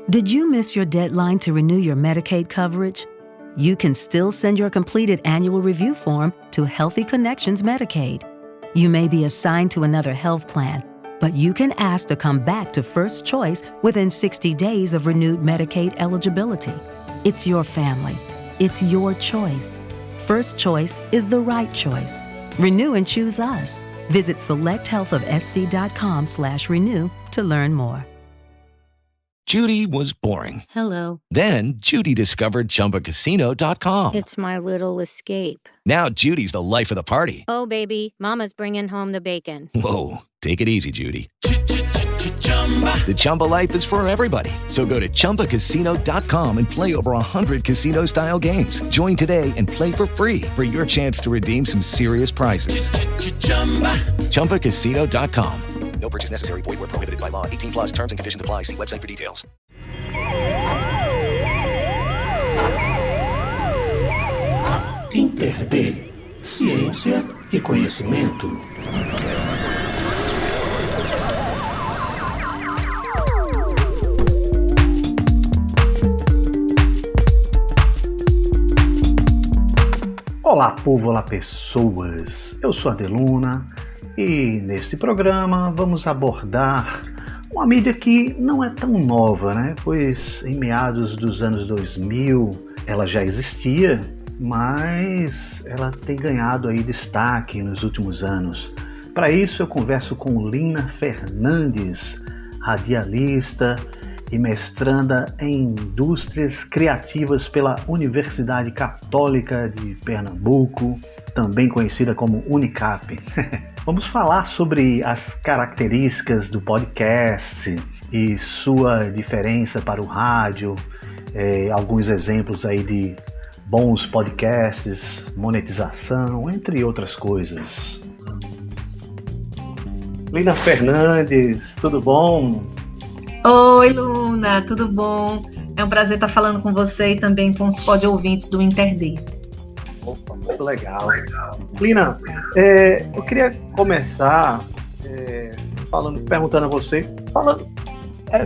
Did you miss your deadline to renew your Medicaid coverage? You can still send your completed annual review form to Healthy Connections Medicaid. You may be assigned to another health plan, but you can ask to come back to First Choice within 60 days of renewed Medicaid eligibility. It's your family. It's your choice. First Choice is the right choice. Renew and choose us. Visit selecthealthofsc.com/renew to learn more. Judy was boring. Hello. Then Judy discovered ChumbaCasino.com. It's my little escape. Now Judy's the life of the party. Oh, baby, mama's bringing home the bacon. Whoa, take it easy, Judy. The Chumba life is for everybody. So go to ChumbaCasino.com and play over 100 casino-style games. Join today and play for free for your chance to redeem some serious prizes. ChumbaCasino.com. No purchase necessary. Void where prohibited by law. 18 plus terms and conditions apply. See website for details. InterD, ciência e conhecimento. Olá, povo, olá, pessoas. Eu sou a Deluna e neste programa vamos abordar uma mídia que não é tão nova, né? Pois em meados dos anos 2000 ela já existia, mas ela tem ganhado aí destaque nos últimos anos. Para isso eu converso com Lina Fernandes, radialista e mestranda em Indústrias Criativas pela Universidade Católica de Pernambuco, também conhecida como Unicap. Vamos falar sobre as características do podcast e sua diferença para o rádio, alguns exemplos aí de bons podcasts, monetização, entre outras coisas. Lina Fernandes, tudo bom? Oi, Luna, tudo bom? É um prazer estar falando com você e também com os pod-ouvintes do InterD. Opa, muito legal. Lina, eu queria começar perguntando a você,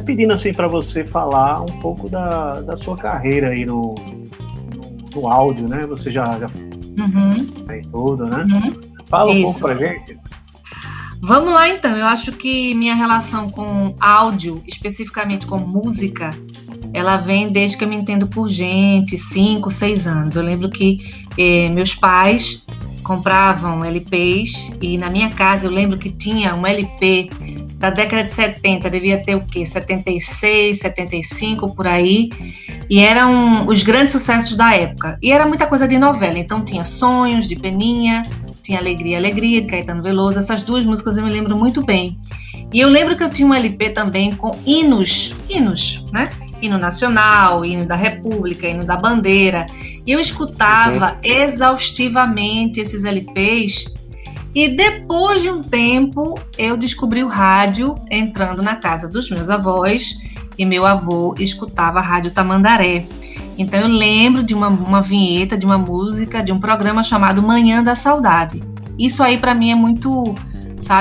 pedindo assim para você falar um pouco da sua carreira aí no áudio, né? Você já aí tudo, né? Fala um pouco pra gente. Vamos lá então, eu acho que minha relação com áudio, especificamente com música, ela vem desde que eu me entendo por gente, 5, 6 anos. Eu lembro que meus pais compravam LPs e na minha casa eu lembro que tinha um LP da década de 70, devia ter o quê? 76, 75, por aí, e eram os grandes sucessos da época. E era muita coisa de novela, então tinha Sonhos, de Peninha, tinha Alegria, Alegria, de Caetano Veloso. Essas duas músicas eu me lembro muito bem. E eu lembro que eu tinha um LP também com hinos, né? Hino nacional, hino da República, hino da bandeira. E eu escutava exaustivamente esses LPs. E depois de um tempo, eu descobri o rádio entrando na casa dos meus avós. E meu avô escutava a Rádio Tamandaré. Então eu lembro de uma vinheta, de uma música, de um programa chamado Manhã da Saudade. Isso aí para mim é muito,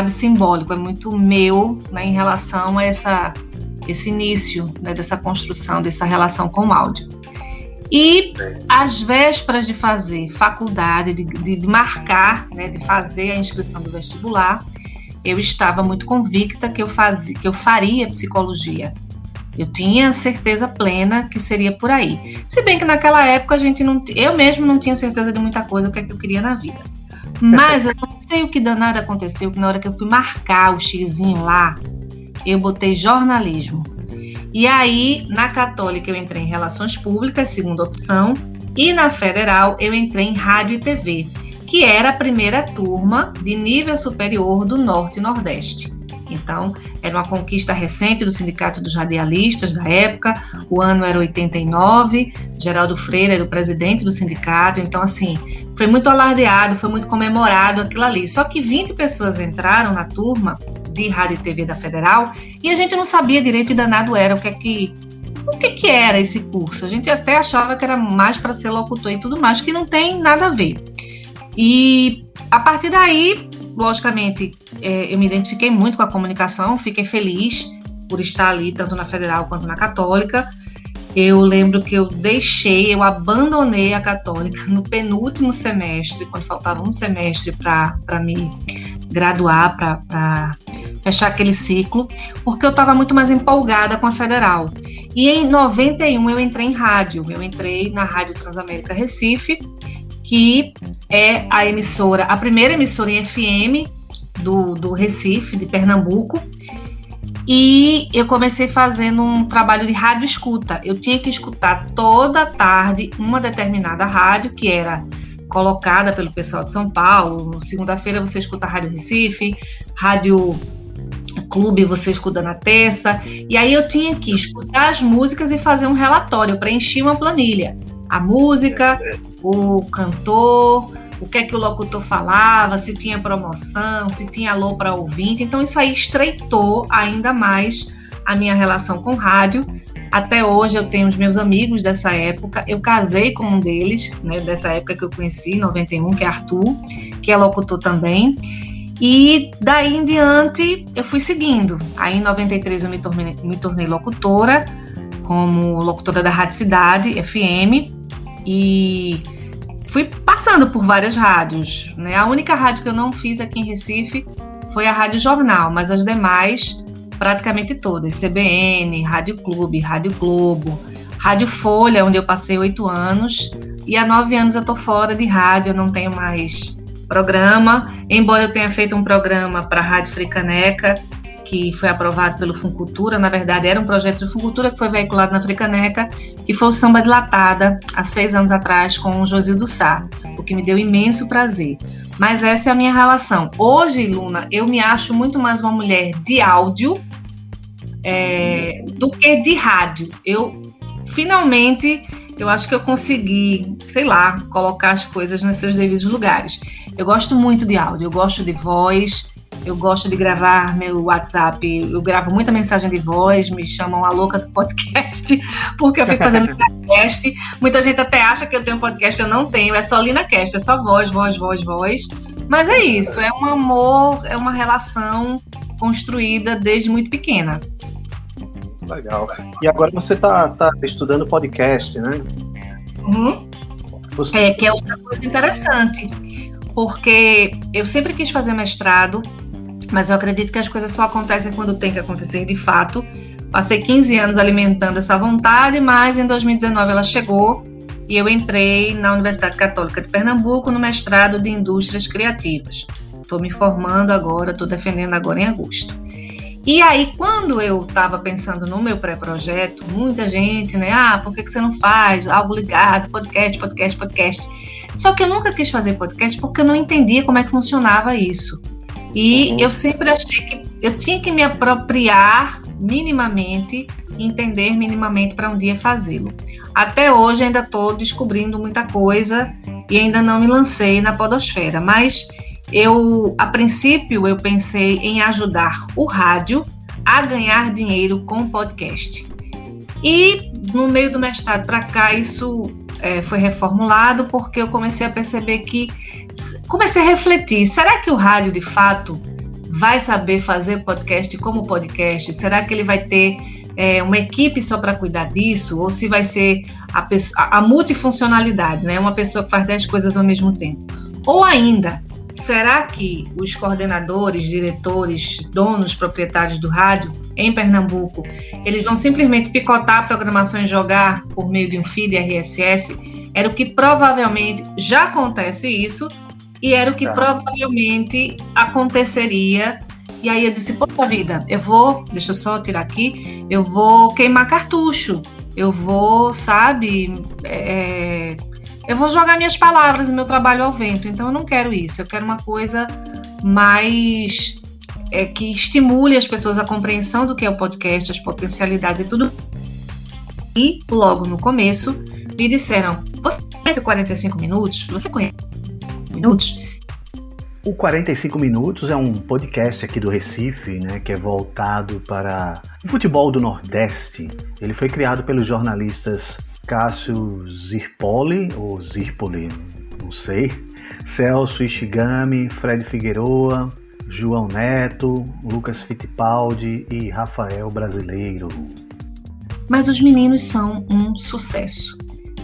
simbólico, é muito meu, né, em relação a esse início, né, dessa construção, dessa relação com o áudio. E às vésperas de fazer faculdade, de marcar, né, de fazer a inscrição do vestibular, eu estava muito convicta que eu faria psicologia. Eu tinha certeza plena que seria por aí. Se bem que naquela época eu mesmo não tinha certeza de muita coisa, o que é que eu queria na vida. Mas eu não sei o que danado aconteceu, que na hora que eu fui marcar o xizinho lá, eu botei jornalismo. E aí, na Católica, eu entrei em Relações Públicas, segunda opção, e na Federal, eu entrei em Rádio e TV, que era a primeira turma de nível superior do Norte e Nordeste. Então, era uma conquista recente do Sindicato dos Radialistas da época, o ano era 89, Geraldo Freire era o presidente do sindicato, então, assim, foi muito alardeado, foi muito comemorado aquilo ali. Só que 20 pessoas entraram na turma de Rádio e TV da Federal e a gente não sabia direito que danado era, o que era esse curso. A gente até achava que era mais para ser locutor e tudo mais, que não tem nada a ver. E a partir daí, logicamente, eu me identifiquei muito com a comunicação, fiquei feliz por estar ali, tanto na Federal quanto na Católica. Eu lembro que eu abandonei a Católica no penúltimo semestre, quando faltava um semestre para me graduar, para fechar aquele ciclo, porque eu estava muito mais empolgada com a Federal. E em 91 eu entrei em rádio, eu entrei na Rádio Transamérica Recife, que é a primeira emissora em FM do Recife, de Pernambuco. E eu comecei fazendo um trabalho de rádio escuta. Eu tinha que escutar toda tarde uma determinada rádio, que era colocada pelo pessoal de São Paulo. Segunda-feira você escuta a Rádio Recife, Rádio Clube você escuta na terça. E aí eu tinha que escutar as músicas e fazer um relatório, preencher uma planilha. A música, o cantor, o que é que o locutor falava, se tinha promoção, se tinha alô para ouvinte. Então isso aí estreitou ainda mais a minha relação com rádio. Até hoje eu tenho os meus amigos dessa época. Eu casei com um deles, né, dessa época que eu conheci, em 91, que é Arthur, que é locutor também. E daí em diante eu fui seguindo. Aí em 93 eu me tornei locutora, como locutora da Rádio Cidade, FM, e fui passando por várias rádios, né? A única rádio que eu não fiz aqui em Recife foi a Rádio Jornal, mas as demais, praticamente todas. CBN, Rádio Clube, Rádio Globo, Rádio Folha, onde eu passei 8 anos, e há 9 anos eu estou fora de rádio, eu não tenho mais programa, embora eu tenha feito um programa para a Rádio Fricaneca, que foi aprovado pelo Funcultura. Na verdade era um projeto de Funcultura que foi veiculado na Fricaneca, que foi o Samba de Latada, há 6 anos atrás, com o Josildo Sá, o que me deu imenso prazer. Mas essa é a minha relação. Hoje, Luna, eu me acho muito mais uma mulher de áudio do que de rádio. Finalmente, eu acho que eu consegui, colocar as coisas nos seus devidos lugares. Eu gosto muito de áudio, eu gosto de voz, eu gosto de gravar meu WhatsApp, eu gravo muita mensagem de voz, me chamam a louca do podcast, porque eu fico fazendo LinaCast. Muita gente até acha que eu tenho podcast, eu não tenho, é só LinaCast, é só voz. Mas é isso, é um amor, é uma relação construída desde muito pequena. Legal. E agora você tá estudando podcast, né? Uhum. Que é outra coisa interessante, porque eu sempre quis fazer mestrado, mas eu acredito que as coisas só acontecem quando tem que acontecer de fato. Passei 15 anos alimentando essa vontade, mas em 2019 ela chegou e eu entrei na Universidade Católica de Pernambuco no mestrado de Indústrias Criativas. Estou me formando agora, estou defendendo agora em agosto. E aí, quando eu estava pensando no meu pré-projeto, muita gente, né? Por que você não faz algo ligado, podcast? Só que eu nunca quis fazer podcast porque eu não entendia como é que funcionava isso. E eu sempre achei que eu tinha que me apropriar minimamente, entender minimamente para um dia fazê-lo. Até hoje ainda estou descobrindo muita coisa e ainda não me lancei na podosfera, mas a princípio, eu pensei em ajudar o rádio a ganhar dinheiro com podcast. E no meio do mestrado para cá, isso foi reformulado, porque eu comecei a perceber comecei a refletir, será que o rádio de fato vai saber fazer podcast como podcast? Será que ele vai ter uma equipe só para cuidar disso? Ou se vai ser a multifuncionalidade, né? Uma pessoa que faz 10 coisas ao mesmo tempo? Ou ainda, será que os coordenadores, diretores, donos, proprietários do rádio em Pernambuco, eles vão simplesmente picotar a programação e jogar por meio de um feed RSS? Era o que provavelmente já acontece isso e era o que provavelmente aconteceria. E aí eu disse, poxa vida, deixa eu só tirar aqui, eu vou queimar cartucho, eu vou, eu vou jogar minhas palavras e meu trabalho ao vento. Então eu não quero isso, eu quero uma coisa mais que estimule as pessoas a compreensão do que é o podcast, as potencialidades e tudo. E logo no começo me disseram, você conhece 45 minutos? Você conhece minutos? O 45 Minutos é um podcast aqui do Recife, né, que é voltado para o futebol do Nordeste. Ele foi criado pelos jornalistas Cássio Zirpoli, ou Zirpoli, não sei, Celso Ishigami, Fred Figueroa, João Neto, Lucas Fittipaldi e Rafael Brasileiro. Mas os meninos são um sucesso.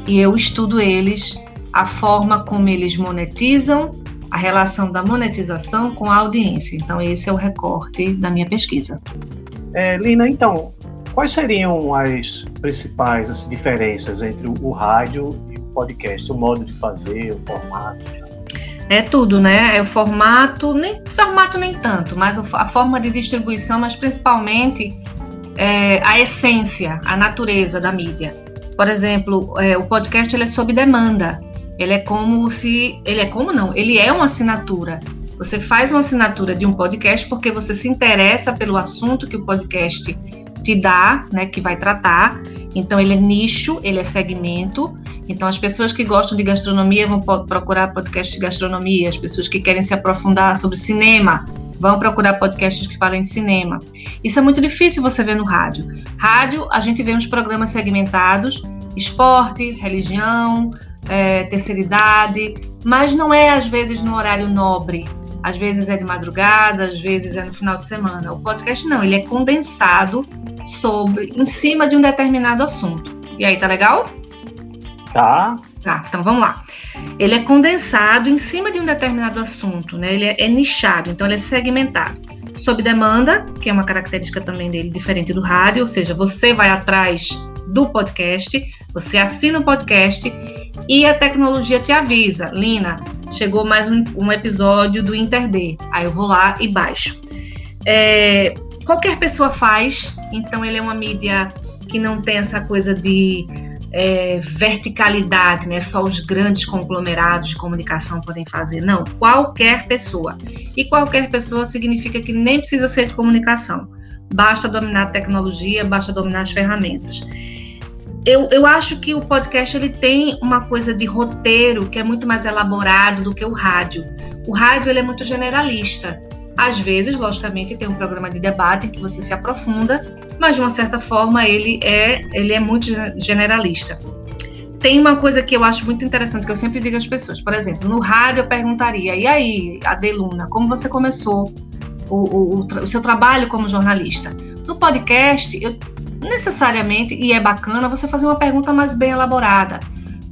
E eu estudo eles, a forma como eles monetizam, a relação da monetização com a audiência. Então, esse é o recorte da minha pesquisa. Lina, então, quais seriam as principais diferenças entre o rádio e o podcast? O modo de fazer, o formato? É tudo, né? É o formato nem tanto, mas a forma de distribuição, mas principalmente a essência, a natureza da mídia. Por exemplo, o podcast ele é sob demanda. Ele é uma assinatura. Você faz uma assinatura de um podcast porque você se interessa pelo assunto que o podcast te dá, né, que vai tratar. Então, ele é nicho, ele é segmento. Então, as pessoas que gostam de gastronomia vão procurar podcasts de gastronomia. As pessoas que querem se aprofundar sobre cinema vão procurar podcasts que falem de cinema. Isso é muito difícil você ver no rádio. Rádio, a gente vê uns programas segmentados, esporte, religião, terceira idade, mas não é, às vezes, no horário nobre. Às vezes é de madrugada, às vezes é no final de semana. O podcast não, ele é condensado em cima de um determinado assunto. E aí, tá legal? Tá. Tá, então vamos lá. Ele é condensado em cima de um determinado assunto, né? Ele é nichado, então ele é segmentado. Sob demanda, que é uma característica também dele diferente do rádio, ou seja, você vai atrás do podcast, você assina o podcast e a tecnologia te avisa, Lina, chegou mais um episódio do InterD, aí eu vou lá e baixo. Qualquer pessoa faz, então ele é uma mídia que não tem essa coisa de verticalidade, né? Só os grandes conglomerados de comunicação podem fazer, não, qualquer pessoa. E qualquer pessoa significa que nem precisa ser de comunicação, basta dominar a tecnologia, basta dominar as ferramentas. Eu acho que o podcast ele tem uma coisa de roteiro que é muito mais elaborado do que o rádio. O rádio ele é muito generalista. Às vezes, logicamente, tem um programa de debate em que você se aprofunda, mas de uma certa forma ele é muito generalista. Tem uma coisa que eu acho muito interessante, que eu sempre digo às pessoas. Por exemplo, no rádio eu perguntaria, e aí, Adeluna, como você começou o seu trabalho como jornalista? No podcast, necessariamente, e é bacana, você fazer uma pergunta mais bem elaborada.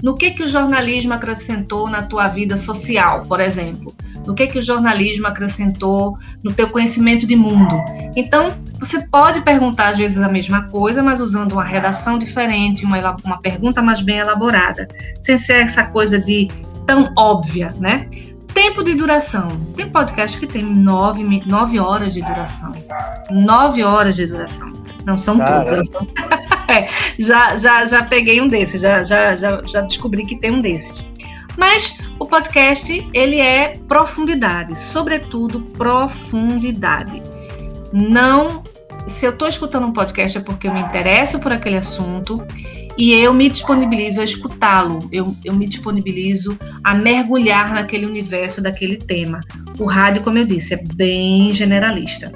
No que o jornalismo acrescentou na tua vida social, por exemplo? No que o jornalismo acrescentou no teu conhecimento de mundo? Então, você pode perguntar às vezes a mesma coisa, mas usando uma redação diferente, uma pergunta mais bem elaborada, sem ser essa coisa de tão óbvia, né? Tempo de duração. Tem podcast que tem 9 horas de duração. 9 horas de duração. Não são todos. Já peguei um desses, já descobri que tem um desses. Mas o podcast, ele é profundidade, sobretudo profundidade. Não, se eu estou escutando um podcast é porque eu me interesso por aquele assunto e eu me disponibilizo a escutá-lo, eu me disponibilizo a mergulhar naquele universo daquele tema. O rádio, como eu disse, é bem generalista.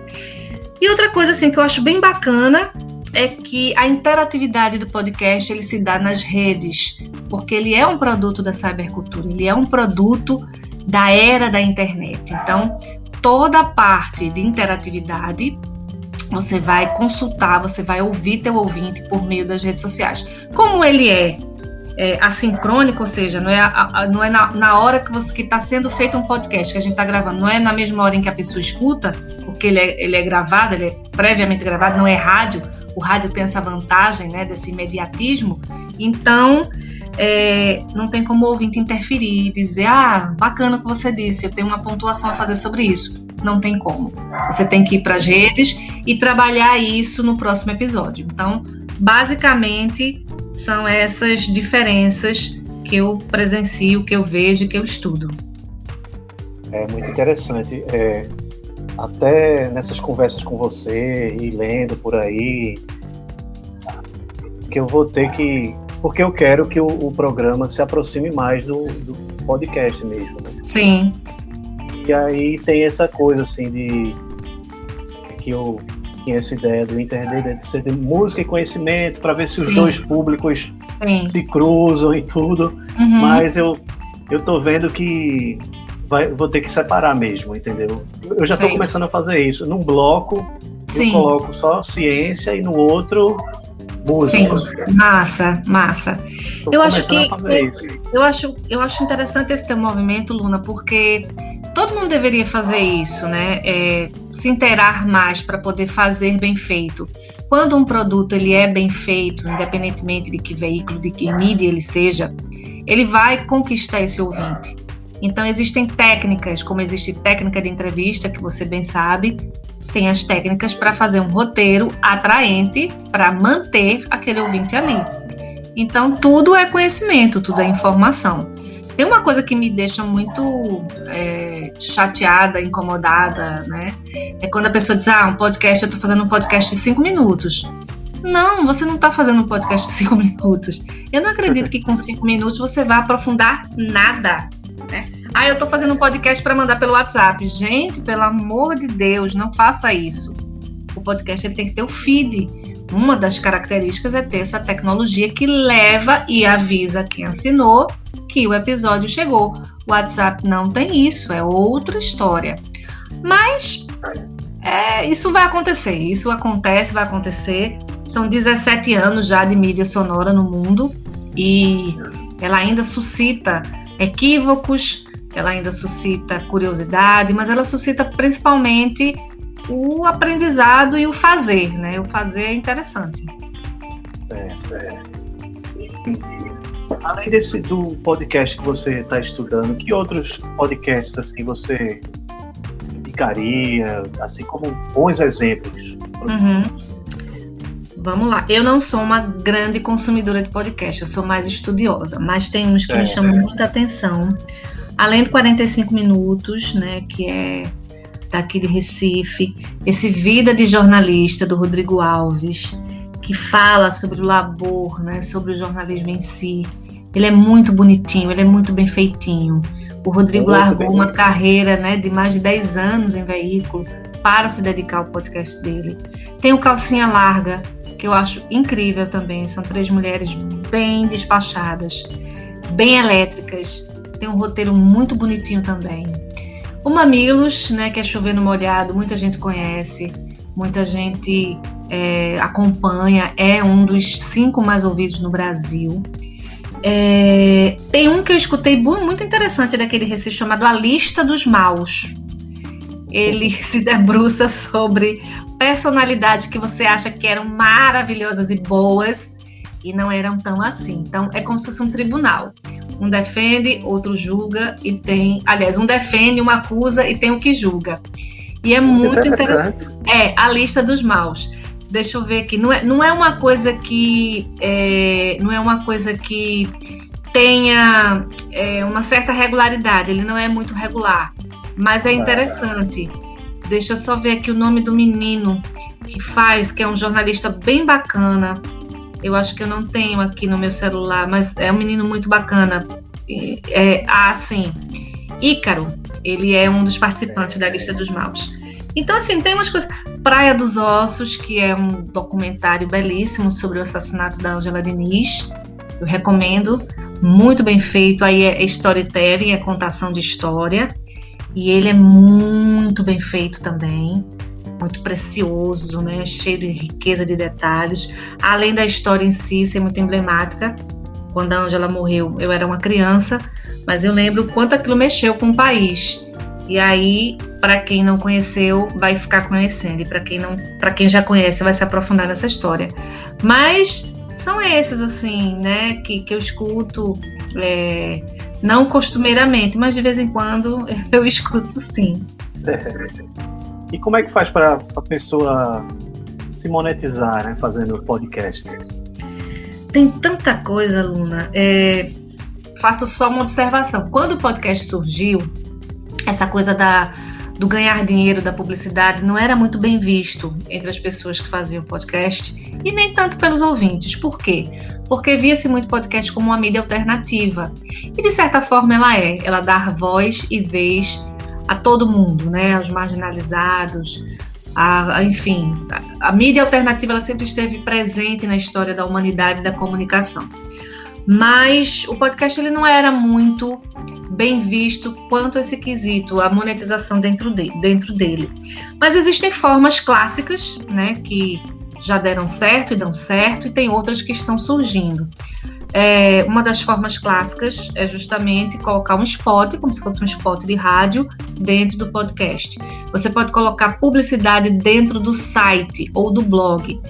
E outra coisa assim, que eu acho bem bacana é que a interatividade do podcast ele se dá nas redes, porque ele é um produto da cybercultura, ele é um produto da era da internet. Então, toda a parte de interatividade você vai consultar, você vai ouvir teu ouvinte por meio das redes sociais. Como ele é assincrônico, ou seja, não é na hora que está sendo feito um podcast, que a gente está gravando, não é na mesma hora em que a pessoa escuta, porque ele é gravado, ele é previamente gravado, não é rádio. O rádio tem essa vantagem, né, desse imediatismo, então não tem como o ouvinte interferir e dizer, bacana o que você disse, eu tenho uma pontuação a fazer sobre isso. Não tem como. Você tem que ir para as redes e trabalhar isso no próximo episódio. Então, basicamente, são essas diferenças que eu presencio, que eu vejo, que eu estudo. É muito interessante. Até nessas conversas com você e lendo por aí, que eu vou ter que... Porque eu quero que o programa se aproxime mais do podcast mesmo, né? Sim. E aí tem essa coisa assim que eu tinha essa ideia do InterD de ser de música e conhecimento, para ver se os dois públicos se cruzam e tudo. Mas eu tô vendo que vou ter que separar mesmo, entendeu? Eu já estou começando a fazer isso. Num bloco, eu coloco só ciência e no outro, música. Sim, massa. Eu acho interessante esse teu movimento, Luna, porque todo mundo deveria fazer isso, né? Se inteirar mais para poder fazer bem feito. Quando um produto ele é bem feito, independentemente de que veículo, de que mídia ele seja, ele vai conquistar esse ouvinte. Então existem técnicas, como existe técnica de entrevista, que você bem sabe, tem as técnicas para fazer um roteiro atraente para manter aquele ouvinte ali. Então tudo é conhecimento, tudo é informação. Tem uma coisa que me deixa muito chateada, incomodada, né? É quando a pessoa diz, um podcast, eu estou fazendo um podcast de 5 minutos. Não, você não está fazendo um podcast de 5 minutos. Eu não acredito que com 5 minutos você vá aprofundar nada, né? Eu estou fazendo um podcast para mandar pelo WhatsApp. Gente, pelo amor de Deus, não faça isso. O podcast ele tem que ter o feed. Uma das características é ter essa tecnologia que leva e avisa quem assinou que o episódio chegou. O WhatsApp não tem isso, é outra história. Mas isso vai acontecer, vai acontecer. São 17 anos já de mídia sonora no mundo e ela ainda suscita equívocos, ela ainda suscita curiosidade, mas ela suscita principalmente o aprendizado e o fazer, né? O fazer é interessante. Além do podcast que você está estudando, que outros podcasts assim você indicaria, assim como bons exemplos? Vamos lá. Eu não sou uma grande consumidora de podcast, eu sou mais estudiosa, mas tem uns que me chamam muita atenção. Além de 45 minutos, né, que é daqui de Recife, esse Vida de Jornalista, do Rodrigo Alves, que fala sobre o labor, né, sobre o jornalismo em si. Ele é muito bonitinho, ele é muito bem feitinho. O Rodrigo largou uma carreira, né, de mais de 10 anos em veículo para se dedicar ao podcast dele. Tem o Calcinha Larga, que eu acho incrível também. São 3 mulheres bem despachadas, bem elétricas. Tem um roteiro muito bonitinho também. O Mamilos, né, que é chover no molhado, muita gente conhece, muita gente acompanha, é um dos 5 mais ouvidos no Brasil. Tem um que eu escutei muito interessante daquele Recife chamado A Lista dos Maus. Ele se debruça sobre personalidades que você acha que eram maravilhosas e boas e não eram tão assim. Então é como se fosse um tribunal. Um defende, outro julga e tem... Aliás, um defende, um acusa e tem o que julga. E é muito interessante. A Lista dos Maus. Deixa eu ver aqui. Não é uma coisa que... não é uma coisa que tenha uma certa regularidade. Ele não é muito regular. Mas é interessante. Deixa eu só ver aqui o nome do menino que faz, que é um jornalista bem bacana. Eu acho que eu não tenho aqui no meu celular, mas é um menino muito bacana. Sim. Ícaro. Ele é um dos participantes da Lista dos Maus. Então, assim, tem umas coisas... Praia dos Ossos, que é um documentário belíssimo sobre o assassinato da Ângela Diniz. Eu recomendo. Muito bem feito. Aí é storytelling, é contação de história. E ele é muito bem feito também. Muito precioso, né? Cheio de riqueza de detalhes. Além da história em si ser muito emblemática. Quando a Ângela morreu, eu era uma criança, mas eu lembro o quanto aquilo mexeu com o país. E aí, para quem não conheceu, vai ficar conhecendo. E para quem já conhece, vai se aprofundar nessa história. Mas são esses, assim, né? Que eu escuto, não costumeiramente, mas de vez em quando eu escuto sim. E como é que faz para a pessoa se monetizar, né, fazendo podcast? Tem tanta coisa, Luna. Faço só uma observação. Quando o podcast surgiu, essa coisa do ganhar dinheiro, da publicidade, não era muito bem visto entre as pessoas que faziam podcast e nem tanto pelos ouvintes. Por quê? Porque via-se muito podcast como uma mídia alternativa. E, de certa forma, ela dá voz e vez a todo mundo, né? Aos marginalizados, enfim. A mídia alternativa ela sempre esteve presente na história da humanidade e da comunicação. Mas o podcast ele não era muito bem visto quanto esse quesito, a monetização dentro dele. Mas existem formas clássicas, né, que já deram certo e dão certo, e tem outras que estão surgindo. Uma das formas clássicas é justamente colocar um spot, como se fosse um spot de rádio, dentro do podcast. Você pode colocar publicidade dentro do site ou do blog.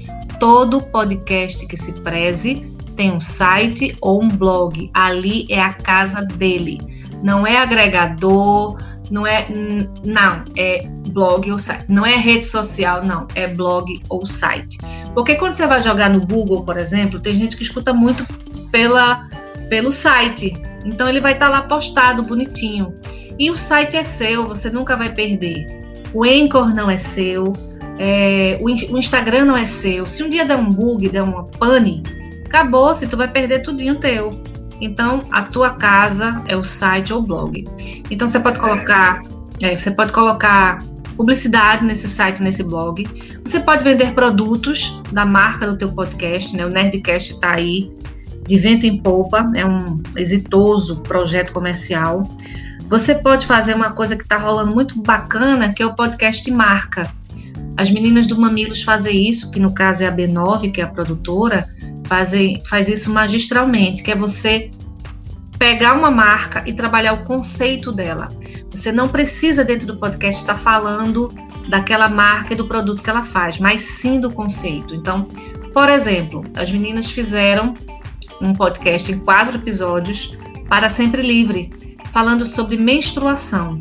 Todo podcast que se preze tem um site ou um blog. Ali é a casa dele. Não é agregador, não é blog ou site. Não é rede social, não. É blog ou site. Porque quando você vai jogar no Google, por exemplo, tem gente que escuta muito pelo site. Então ele vai estar lá postado, bonitinho. E o site é seu, você nunca vai perder. O Anchor não é seu, o Instagram não é seu. Se um dia der um bug, der uma pane, acabou-se, tu vai perder tudinho teu. Então, a tua casa é o site ou o blog. Então, você pode colocar publicidade nesse site, nesse blog. Você pode vender produtos da marca do teu podcast, né? O Nerdcast está aí de vento em polpa, é um exitoso projeto comercial. Você pode fazer uma coisa que está rolando muito bacana, que é o podcast marca. As meninas do Mamilos fazem isso, que no caso é a B9, que é a produtora, faz isso magistralmente, que é você pegar uma marca e trabalhar o conceito dela. Você não precisa, dentro do podcast, estar falando daquela marca e do produto que ela faz, mas sim do conceito. Então, por exemplo, as meninas fizeram um podcast em 4 episódios, Para Sempre Livre, falando sobre menstruação.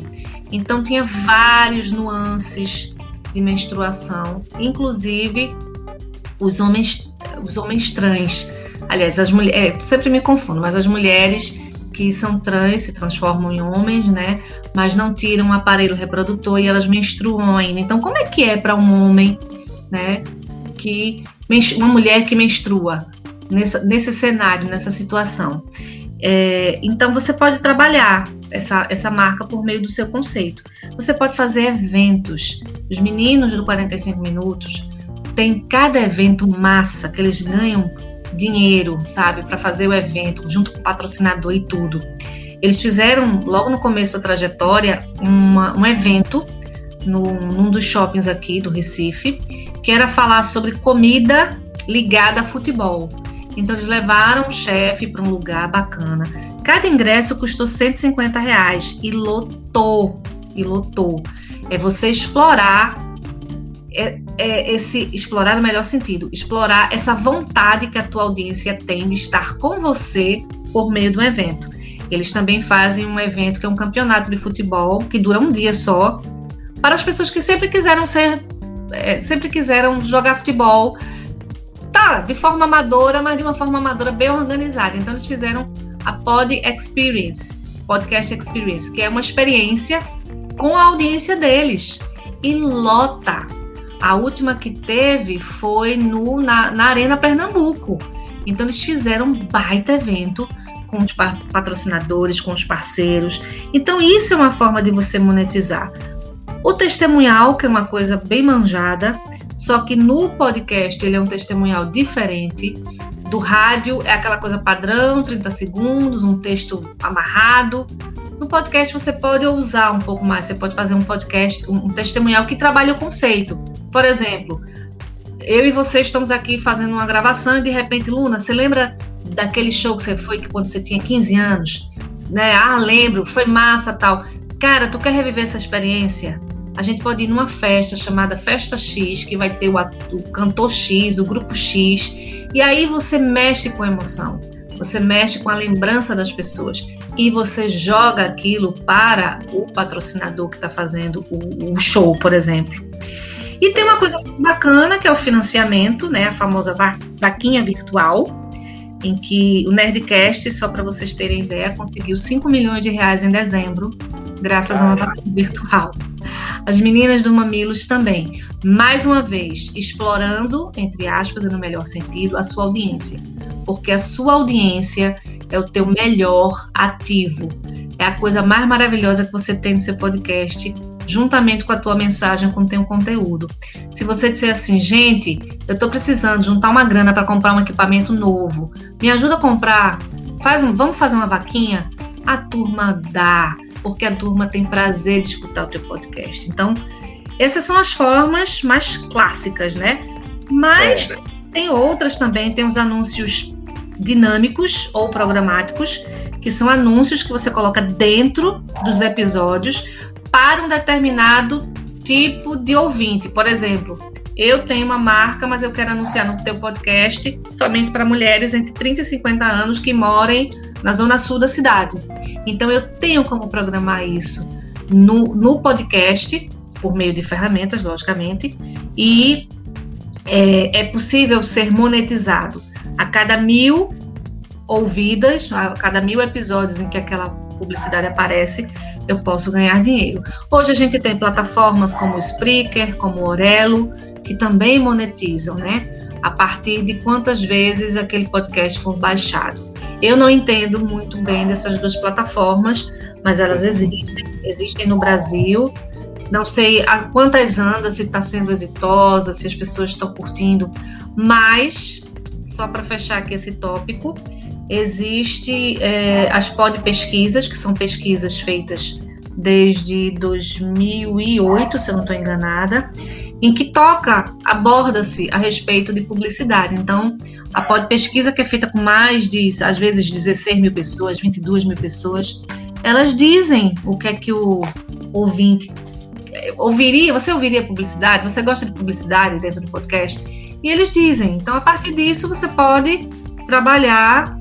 Então, tinha vários nuances de menstruação, inclusive os homens trans. Aliás, as mulheres, sempre me confundo, mas as mulheres que são trans se transformam em homens, né? Mas não tiram o aparelho reprodutor e elas menstruam ainda. Então, como é que é para um homem, né? Uma mulher que menstrua nesse cenário, nessa situação? Então, você pode trabalhar essa marca por meio do seu conceito. Você pode fazer eventos. Os meninos do 45 Minutos tem cada evento massa, que eles ganham dinheiro, sabe, para fazer o evento, junto com o patrocinador e tudo. Eles fizeram, logo no começo da trajetória, um evento num dos shoppings aqui do Recife, que era falar sobre comida ligada a futebol. Então, eles levaram o chefe para um lugar bacana. Cada ingresso custou R$150 e lotou. É você explorar explorar no melhor sentido, explorar essa vontade que a tua audiência tem de estar com você por meio de um evento. Eles também fazem um evento que é um campeonato de futebol que dura um dia só, para as pessoas que sempre quiseram jogar futebol, de forma amadora, mas de uma forma amadora bem organizada. Então eles fizeram a Podcast Experience, que é uma experiência com a audiência deles, e lota. A última que teve foi na Arena Pernambuco. Então, eles fizeram um baita evento com os patrocinadores, com os parceiros. Então, isso é uma forma de você monetizar. O testemunhal, que é uma coisa bem manjada, só que no podcast ele é um testemunhal diferente. Do rádio é aquela coisa padrão, 30 segundos, um texto amarrado. No podcast você pode ousar um pouco mais, você pode fazer um podcast, um testemunhal que trabalha o conceito. Por exemplo, eu e você estamos aqui fazendo uma gravação e de repente, Luna, você lembra daquele show que você foi quando você tinha 15 anos? Né? Lembro, foi massa, tal. Cara, tu quer reviver essa experiência? A gente pode ir numa festa chamada Festa X, que vai ter o cantor X, o grupo X, e aí você mexe com a emoção, você mexe com a lembrança das pessoas e você joga aquilo para o patrocinador que está fazendo o show, por exemplo. E tem uma coisa bacana que é o financiamento, né? A famosa vaquinha virtual, em que o Nerdcast, só para vocês terem ideia, conseguiu R$5 milhões em dezembro, graças a uma vaquinha virtual. As meninas do Mamilos também, mais uma vez, explorando, entre aspas, e no melhor sentido, a sua audiência. Porque a sua audiência é o teu melhor ativo. É a coisa mais maravilhosa que você tem no seu podcast, juntamente com a tua mensagem, com o teu conteúdo. Se você disser assim, gente, eu estou precisando juntar uma grana para comprar um equipamento novo, me ajuda a comprar, vamos fazer uma vaquinha? a turma dá, porque a turma tem prazer de escutar o teu podcast. Então, essas são as formas mais clássicas, né? Mas tem outras também, tem os anúncios dinâmicos ou programáticos, que são anúncios que você coloca dentro dos episódios para um determinado tipo de ouvinte. Por exemplo, eu tenho uma marca, mas eu quero anunciar no teu podcast somente para mulheres entre 30 e 50 anos que morem na zona sul da cidade. Então, eu tenho como programar isso no podcast, por meio de ferramentas, logicamente, e é possível ser monetizado. A cada 1000 ouvidas, a cada 1000 episódios em que aquela publicidade aparece, eu posso ganhar dinheiro. Hoje a gente tem plataformas como o Spreaker, como o Orelo, que também monetizam, né? A partir de quantas vezes aquele podcast for baixado. Eu não entendo muito bem dessas duas plataformas, mas elas existem no Brasil. Não sei a quantas andas, se está sendo exitosa, se as pessoas estão curtindo, mas, só para fechar aqui esse tópico, existe as podpesquisas, que são pesquisas feitas desde 2008, se eu não estou enganada, em que aborda-se a respeito de publicidade. Então, a podpesquisa, que é feita com mais de, às vezes, 16 mil pessoas, 22 mil pessoas, elas dizem o que é que o ouvinte ouviria. Você ouviria publicidade? Você gosta de publicidade dentro do podcast? E eles dizem. Então, a partir disso, você pode trabalhar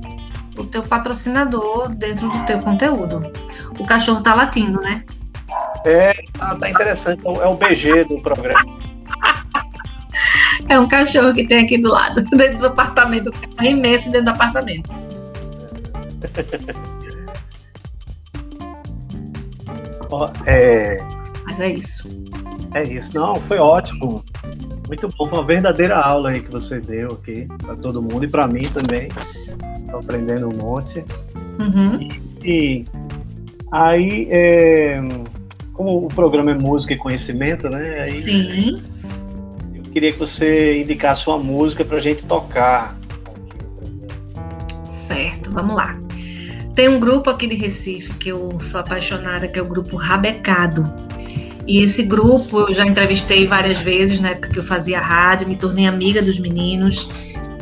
o teu patrocinador dentro do teu conteúdo. O cachorro tá latindo, né? Tá interessante. É o BG do programa. É um cachorro que tem aqui do lado, dentro do apartamento. Um carro imenso dentro do apartamento. Mas é isso. É isso. Não, foi ótimo. Muito bom. Foi uma verdadeira aula aí que você deu aqui para todo mundo e para mim também. Estou aprendendo um monte. Uhum. E aí, como o programa é música e conhecimento, né? Aí, sim. Eu queria que você indicasse uma música para a gente tocar. Certo, vamos lá. Tem um grupo aqui de Recife que eu sou apaixonada, que é o grupo Rabecado. E esse grupo eu já entrevistei várias vezes, na época que eu fazia rádio, me tornei amiga dos meninos.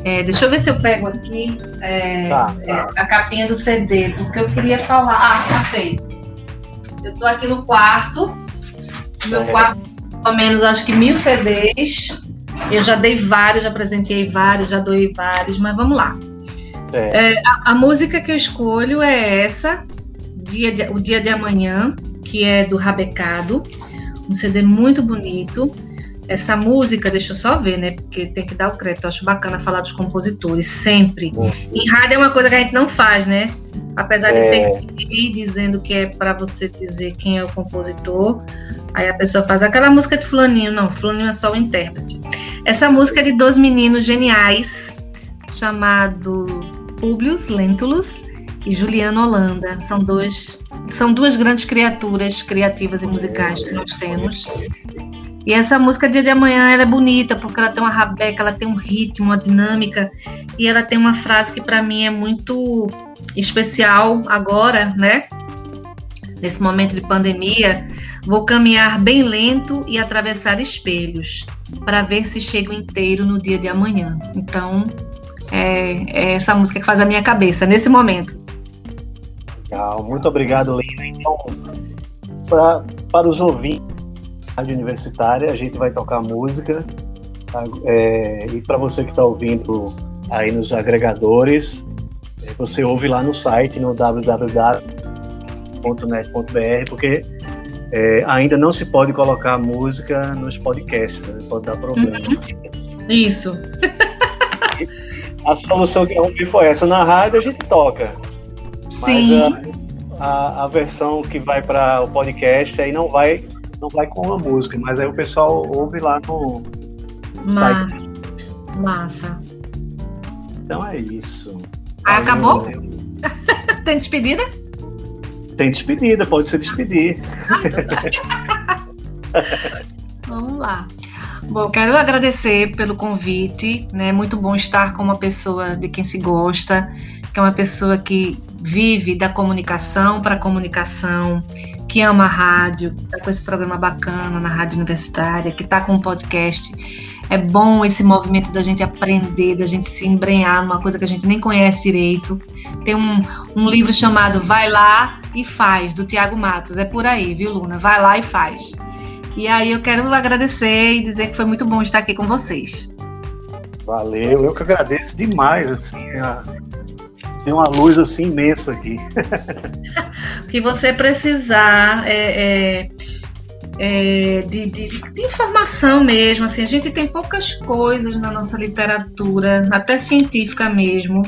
Deixa eu ver se eu pego aqui a capinha do CD, porque eu queria falar. Achei. Eu tô aqui no quarto. Meu quarto, pelo menos, acho que 1000 CDs. Eu já dei vários, já presenteei vários, já doei vários, mas vamos lá. A música que eu escolho é essa, O Dia de Amanhã, que é do Rabecado, um CD muito bonito. Essa música, deixa eu só ver, né, porque tem que dar o crédito, eu acho bacana falar dos compositores, sempre. Em rádio é uma coisa que a gente não faz, né, apesar de ter que ir dizendo que é para você dizer quem é o compositor, aí a pessoa faz aquela música de fulaninho, não, fulaninho é só o intérprete. Essa música é de 2 meninos geniais, chamado Públio Lentulus e Juliano Holanda. São duas grandes criaturas criativas e musicais que nós temos. E essa música Dia de Amanhã, ela é bonita, porque ela tem uma rabeca, ela tem um ritmo, uma dinâmica, e ela tem uma frase que para mim é muito especial agora, né? Nesse momento de pandemia, vou caminhar bem lento e atravessar espelhos, para ver se chego inteiro no dia de amanhã. Então, é essa música que faz a minha cabeça, nesse momento. Legal, muito obrigado, Lina. Então, para os ouvintes da Rádio Universitária, a gente vai tocar música. E para você que está ouvindo aí nos agregadores, você ouve lá no site, no www.net.br, porque ainda não se pode colocar música nos podcasts, né? Pode dar problema. Isso. A solução que eu ouvi foi essa. Na rádio a gente toca. Sim. Mas a versão que vai para o podcast aí não vai com a música, mas aí o pessoal ouve lá no site. Massa. Então é isso. Acabou? Tem despedida? Tem despedida, pode se despedir. Vamos lá. Bom, quero agradecer pelo convite, né? Muito bom estar com uma pessoa de quem se gosta, que é uma pessoa que vive da comunicação para a comunicação, que ama a rádio, que está com esse programa bacana na Rádio Universitária, que está com um podcast. É bom esse movimento da gente aprender, da gente se embrenhar numa coisa que a gente nem conhece direito. Tem um livro chamado Vai Lá e Faz, do Tiago Matos. É por aí, viu, Luna? Vai lá e faz. E aí eu quero agradecer e dizer que foi muito bom estar aqui com vocês. Valeu, eu que agradeço demais, assim, tem uma luz assim imensa aqui. O que você precisar de informação mesmo, assim, a gente tem poucas coisas na nossa literatura, até científica mesmo.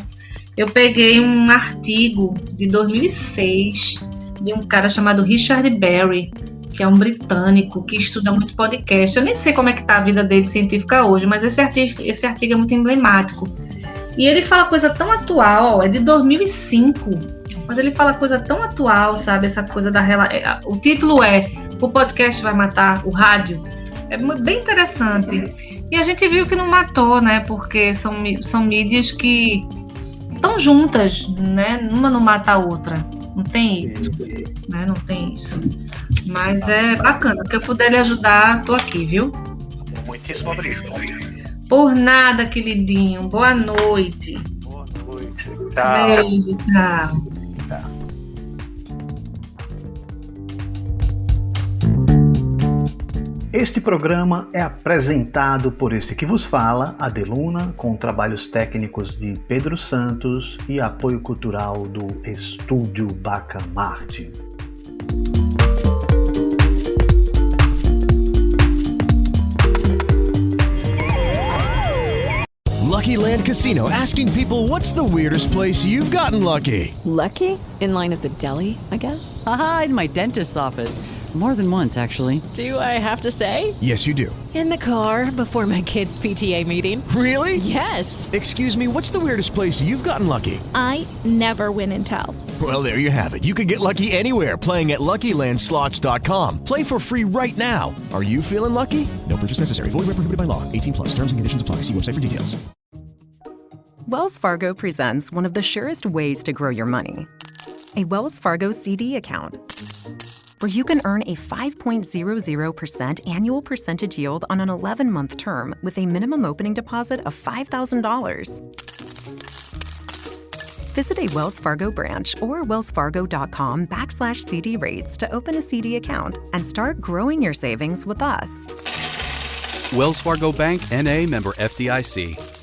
Eu peguei um artigo de 2006 de um cara chamado Richard Berry, que é um britânico que estuda muito podcast. Eu nem sei como é que tá a vida dele científica hoje, mas esse artigo é muito emblemático. E ele fala coisa tão atual, é de 2005, mas ele fala coisa tão atual, sabe? Essa coisa o título é O Podcast Vai Matar o Rádio. É bem interessante. E a gente viu que não matou, né? Porque são mídias que estão juntas, né? Uma não mata a outra. Não tem isso, né? Não tem isso. Mas é bacana. O que eu puder lhe ajudar, tô aqui, viu? Muitíssimo obrigado. Por nada, queridinho. Boa noite. Boa noite. Tchau. Beijo, tchau. Este programa é apresentado por este que vos fala, Adeluna, com trabalhos técnicos de Pedro Santos e apoio cultural do Estúdio Bacamarte. Lucky Land Casino, asking people, what's the weirdest place you've gotten lucky? Lucky? In line at the deli, I guess? Aha, in my dentist's office. More than once, actually. Do I have to say? Yes, you do. In the car before my kids' PTA meeting. Really? Yes. Excuse me, what's the weirdest place you've gotten lucky? I never win and tell. Well, there you have it. You can get lucky anywhere, playing at LuckyLandSlots.com. Play for free right now. Are you feeling lucky? No purchase necessary. Void where prohibited by law. 18+. Terms and conditions apply. See website for details. Wells Fargo presents one of the surest ways to grow your money. A Wells Fargo CD account, where you can earn a 5.00% annual percentage yield on an 11-month term with a minimum opening deposit of $5,000. Visit a Wells Fargo branch or wellsfargo.com/CD rates to open a CD account and start growing your savings with us. Wells Fargo Bank, N.A., member FDIC.